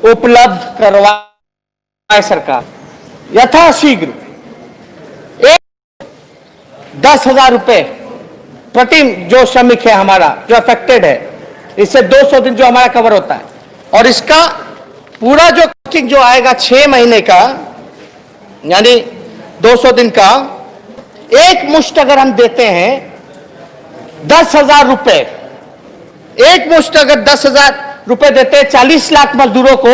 उपलब्ध करवाए सरकार यथाशीघ्र। 10,000 रुपए प्रति जो श्रमिक है हमारा जो अफेक्टेड है, इससे 200 दिन जो हमारा कवर होता है, और इसका पूरा जो कॉस्टिंग जो आएगा 6 महीने का यानी 200 दिन का, एक मुश्त अगर हम देते हैं 10,000 रुपए, एक मुश्त अगर 10,000 रुपए देते हैं 40 लाख मजदूरों को,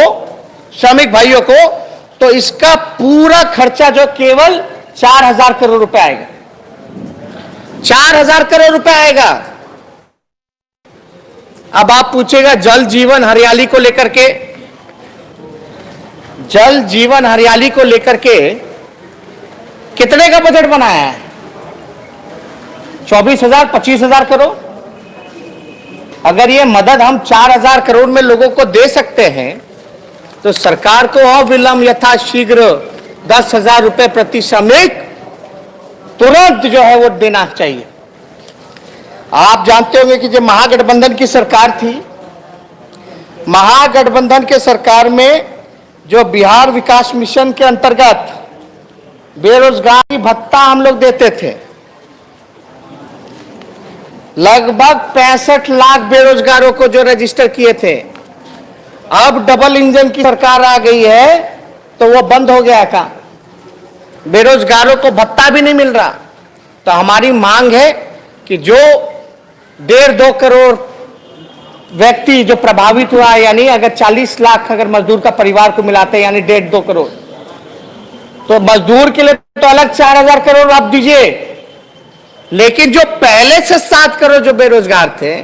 श्रमिक भाइयों को, तो इसका पूरा खर्चा जो केवल 4,000 करोड़ रुपए आएगा। 4,000 करोड़ रुपए आएगा। अब आप पूछेगा जल जीवन हरियाली को लेकर के, जल जीवन हरियाली को लेकर के कितने का बजट बनाया है? 24,000 25,000 करोड़। अगर ये मदद हम 4,000 करोड़ में लोगों को दे सकते हैं तो सरकार को अविलंब यथाशीघ्र 10,000 रुपए प्रति श्रमिक तुरंत जो है वो देना चाहिए। आप जानते होंगे कि जब महागठबंधन की सरकार थी, महागठबंधन के सरकार में जो बिहार विकास मिशन के अंतर्गत बेरोजगारी भत्ता हम लोग देते थे, लगभग 65 लाख बेरोजगारों को जो रजिस्टर किए थे। अब डबल इंजन की सरकार आ गई है तो वो बंद हो गया काम, बेरोजगारों को भत्ता भी नहीं मिल रहा। तो हमारी मांग है कि जो 1.5-2 करोड़ व्यक्ति जो प्रभावित हुआ, यानी अगर 40 लाख अगर मजदूर का परिवार को मिलाते हैं यानी 1.5-2 करोड़, तो मजदूर के लिए तो अलग 4,000 करोड़ आप दीजिए, लेकिन जो पहले से 7 करोड़ जो बेरोजगार थे,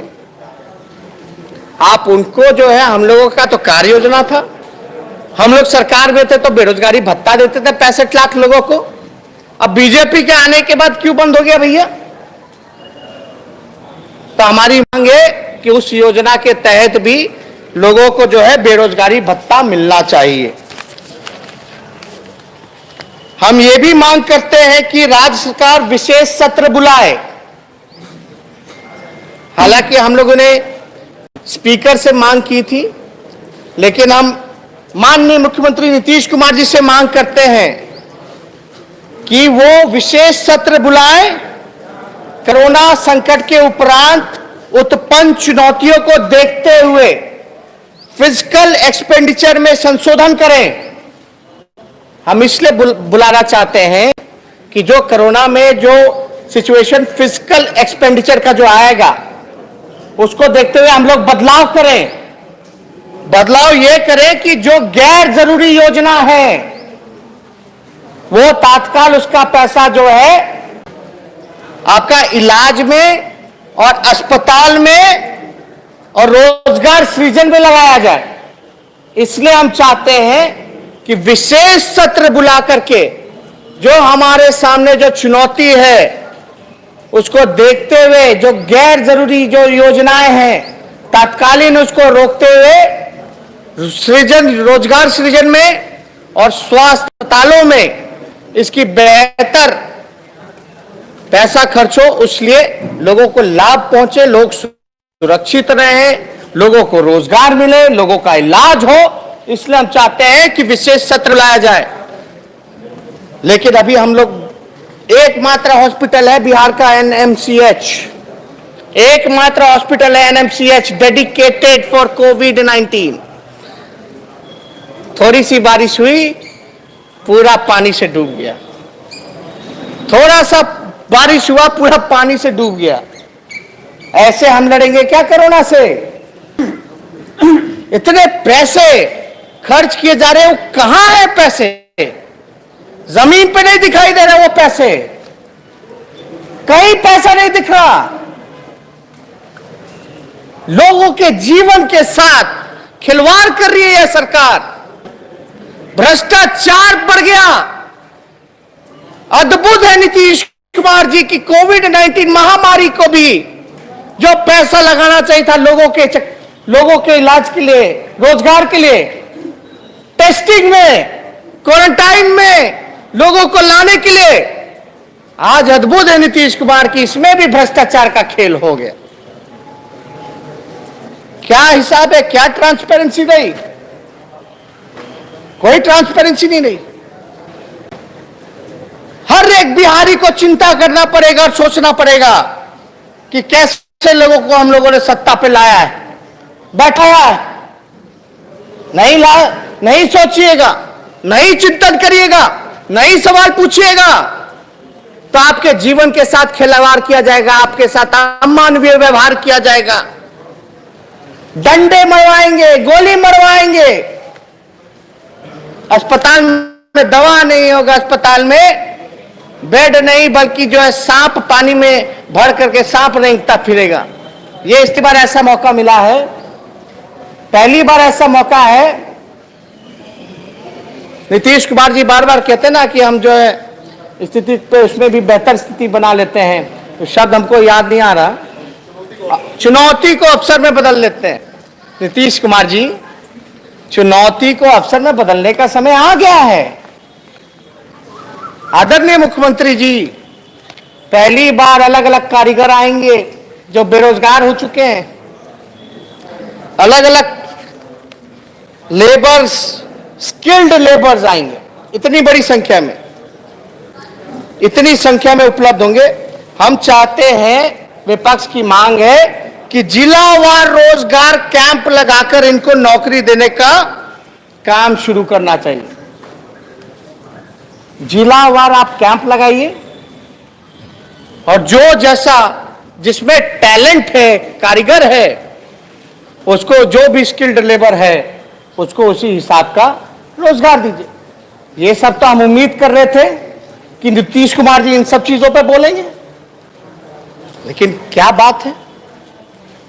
आप उनको जो है, हम लोगों का तो कार्य योजना था, हम लोग सरकार में थे तो बेरोजगारी भत्ता देते थे 65 लाख लोगों को। अब बीजेपी के आने के बाद क्यों बंद हो गया भैया? तो हमारी मांग है कि उस योजना के तहत भी लोगों को जो है बेरोजगारी भत्ता मिलना चाहिए। हम ये भी मांग करते हैं कि राज्य सरकार विशेष सत्र बुलाए। हालांकि हम लोगों ने स्पीकर से मांग की थी, लेकिन हम माननीय मुख्यमंत्री नीतीश कुमार जी से मांग करते हैं कि वो विशेष सत्र बुलाए। कोरोना संकट के उपरांत उत्पन्न चुनौतियों को देखते हुए फिजिकल एक्सपेंडिचर में संशोधन करें। हम इसलिए बुलाना चाहते हैं कि जो कोरोना में जो सिचुएशन फिजिकल एक्सपेंडिचर का जो आएगा, उसको देखते हुए हम लोग बदलाव करें। बदलाव ये करें कि जो गैर जरूरी योजना है वो तत्काल उसका पैसा जो है आपका इलाज में और अस्पताल में और रोजगार सृजन में लगाया जाए। इसलिए हम चाहते हैं कि विशेष सत्र बुला करके जो हमारे सामने जो चुनौती है उसको देखते हुए जो गैर जरूरी जो योजनाएं हैं तत्कालीन उसको रोकते हुए सृजन, रोजगार सृजन में और स्वास्थ्य अस्पतालों में इसकी बेहतर पैसा खर्च हो, इसलिए लोगों को लाभ पहुंचे, लोग सुरक्षित रहें, लोगों को रोजगार मिले, लोगों का इलाज हो। इसलिए हम चाहते हैं कि विशेष सत्र लाया जाए। लेकिन अभी हम लोग एकमात्र हॉस्पिटल है बिहार का एनएमसीएच, एकमात्र हॉस्पिटल है एनएमसीएच डेडिकेटेड फॉर कोविड-19। थोड़ी सी बारिश हुई पूरा पानी से डूब गया, थोड़ा सा बारिश हुआ पूरा पानी से डूब गया। ऐसे हम लड़ेंगे क्या कोरोना से? इतने पैसे खर्च किए जा रहे हैं, वो कहां है पैसे? जमीन पे नहीं दिखाई दे रहा वो पैसे, कहीं पैसा नहीं दिख रहा। लोगों के जीवन के साथ खिलवाड़ कर रही है यह सरकार। भ्रष्टाचार बढ़ गया। अद्भुत है नीतीश कुमार जी की कोविड-19 महामारी को भी जो पैसा लगाना चाहिए था लोगों के इलाज के लिए, रोजगार के लिए, टेस्टिंग में, क्वारंटाइन में लोगों को लाने के लिए, आज अद्भुत है नीतीश कुमार की, इसमें भी भ्रष्टाचार का खेल हो गया। क्या हिसाब है, क्या ट्रांसपेरेंसी रही? कोई ट्रांसपेरेंसी नहीं रही। हर एक बिहारी को चिंता करना पड़ेगा और सोचना पड़ेगा कि कैसे लोगों को हम लोगों ने सत्ता पे लाया है, बैठाया है। नहीं लाया, नहीं सोचिएगा, नहीं चिंतन करिएगा, नहीं सवाल पूछिएगा तो आपके जीवन के साथ खिलवाड़ किया जाएगा, आपके साथ अमानवीय व्यवहार किया जाएगा, डंडे मरवाएंगे, गोली मरवाएंगे। अस्पताल में दवा नहीं होगा, अस्पताल में बेड नहीं, बल्कि जो है सांप पानी में भर करके सांप रेंगता फिरेगा। ये इस बार ऐसा मौका मिला है, पहली बार ऐसा मौका है। नीतीश कुमार जी बार बार कहते ना कि हम जो है स्थिति पे उसमें भी बेहतर स्थिति बना लेते हैं, तो शब्द हमको याद नहीं आ रहा। चुनौती को अवसर में बदल लेते हैं नीतीश कुमार जी। चुनौती को अवसर में बदलने का समय आ गया है। आदरणीय मुख्यमंत्री जी, पहली बार अलग अलग कारीगर आएंगे जो बेरोजगार हो चुके हैं, अलग अलग लेबर्स, स्किल्ड लेबर्स आएंगे, इतनी बड़ी संख्या में, इतनी संख्या में उपलब्ध होंगे। हम चाहते हैं, विपक्ष की मांग है कि जिलावार रोजगार कैंप लगाकर इनको नौकरी देने का काम शुरू करना चाहिए। जिलावार आप कैंप लगाइए और जो जैसा जिसमें टैलेंट है, कारीगर है, उसको जो भी स्किल्ड लेबर है उसको उसी हिसाब का रोजगार दीजिए। ये सब तो हम उम्मीद कर रहे थे कि नीतीश कुमार जी इन सब चीजों पे बोलेंगे, लेकिन क्या बात है,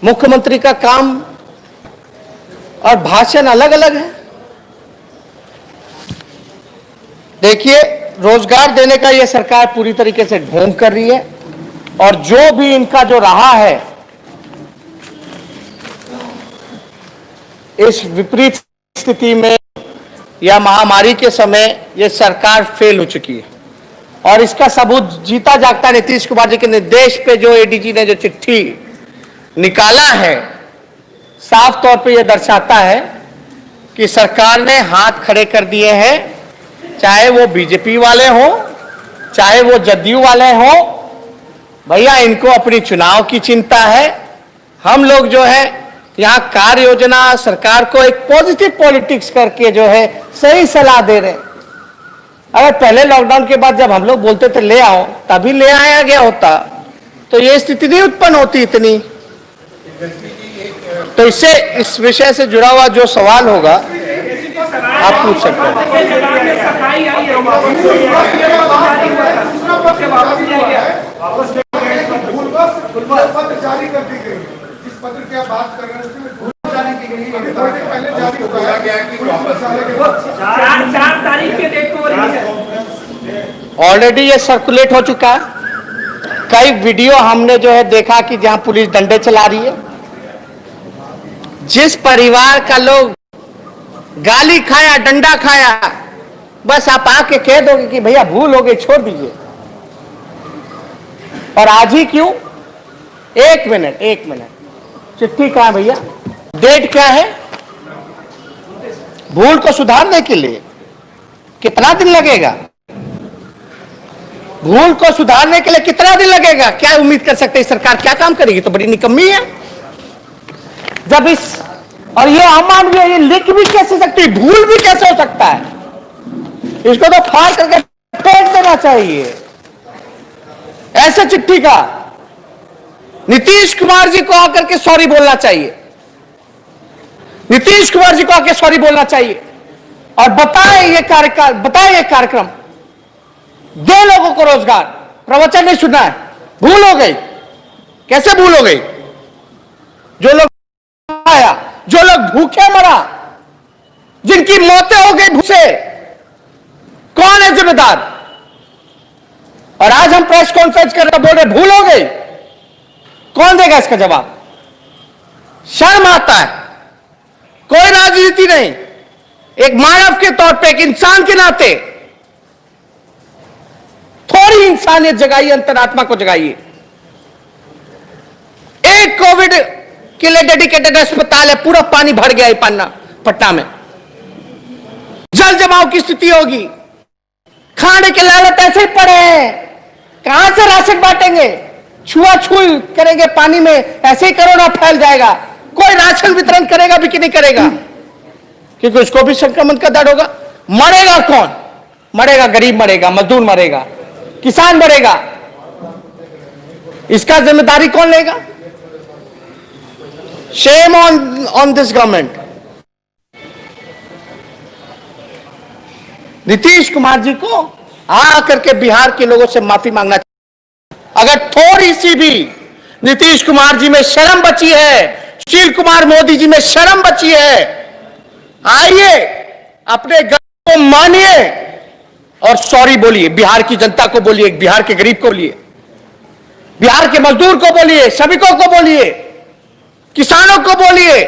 मुख्यमंत्री का काम और भाषण अलग अलग है। देखिए, रोजगार देने का यह सरकार पूरी तरीके से ढोंग कर रही है और जो भी इनका जो रहा है, इस विपरीत स्थिति में या महामारी के समय यह सरकार फेल हो चुकी है और इसका सबूत जीता जागता नीतीश कुमार जी के निर्देश पे जो एडीजी ने जो चिट्ठी निकाला है, साफ तौर पे यह दर्शाता है कि सरकार ने हाथ खड़े कर दिए हैं, चाहे वो बीजेपी वाले हो, चाहे वो जदयू वाले हो। भैया, इनको अपनी चुनाव की चिंता है। हम लोग जो है यहाँ कार्य योजना सरकार को एक पॉजिटिव पॉलिटिक्स करके जो है सही सलाह दे रहे हैं। अगर पहले लॉकडाउन के बाद जब हम लोग बोलते थे ले आओ, तभी ले आया गया होता तो ये स्थिति नहीं उत्पन्न होती इतनी। तो इससे, इस विषय से जुड़ा हुआ जो सवाल होगा आप पूछ सकते हैं। ऑलरेडी ये सर्कुलेट हो चुका है। कई वीडियो हमने जो है देखा कि जहां पुलिस डंडे चला रही है। जिस परिवार का लोग गाली खाया, डंडा खाया, बस आप आके कह दोगे कि भैया भूल हो गई, छोड़ दीजिए। और आज ही क्यों? एक मिनट, चिट्ठी कहां है भैया? डेट क्या है? भूल को सुधारने के लिए कितना दिन लगेगा? भूल को सुधारने के लिए कितना दिन लगेगा? क्या उम्मीद कर सकते हैं सरकार क्या काम करेगी? तो बड़ी निकम्मी है। जब इस, और ये अमानवीय, ये लिख भी कैसे सकती है, भूल भी कैसे हो सकता है? इसको तो फाड़ करके फेंक देना चाहिए। ऐसे चिट्ठी का नीतीश कुमार जी को आकर के सॉरी बोलना चाहिए। नीतीश कुमार जी को आकर सॉरी बोलना चाहिए और बताएं ये कार्यक्रम, दे लोगों को रोजगार। प्रवचन नहीं सुनना है। भूल हो गई, कैसे भूल हो गई? जो लोग आया, जो लोग भूखे मरा, जिनकी मौतें हो गई भूख से, कौन है जिम्मेदार? और आज हम प्रेस कॉन्फ्रेंस कर रहे बोल रहे भूल हो गई, कौन देगा इसका जवाब? शर्म आता है। कोई राजनीति नहीं, एक मानव के तौर पे, एक इंसान के नाते थोड़ी इंसानियत जगाइए, अंतरात्मा को जगाइए। एक कोविड के लिए डेडिकेटेड अस्पताल है, पूरा पानी भर गया है पटना में। जल जमाव की स्थिति होगी। खाने के लालच ऐसे ही पड़े हैं, कहां से राशन बांटेंगे? छुआछूत करेंगे पानी में, ऐसे ही कोरोना फैल जाएगा। कोई राशन वितरण करेगा भी कि नहीं करेगा? क्योंकि उसको भी संक्रमण का डर होगा। मरेगा कौन? मरेगा गरीब, मरेगा मजदूर, मरेगा किसान, मरेगा। इसका जिम्मेदारी कौन लेगा? Shame on this government. Nitish Kumar ji को आकर के बिहार के लोगों से माफी मांगना चाहिए। अगर थोड़ी सी भी नीतीश कुमार जी में शर्म बची है, सुशील कुमार मोदी जी में शर्म बची है, आइए अपने गलती को मानिए और सॉरी बोलिए। बिहार की जनता को बोलिए, बिहार के गरीब को बोलिए, बिहार के मजदूर को बोलिए, श्रमिकों को बोलिए, किसानों को बोलिए।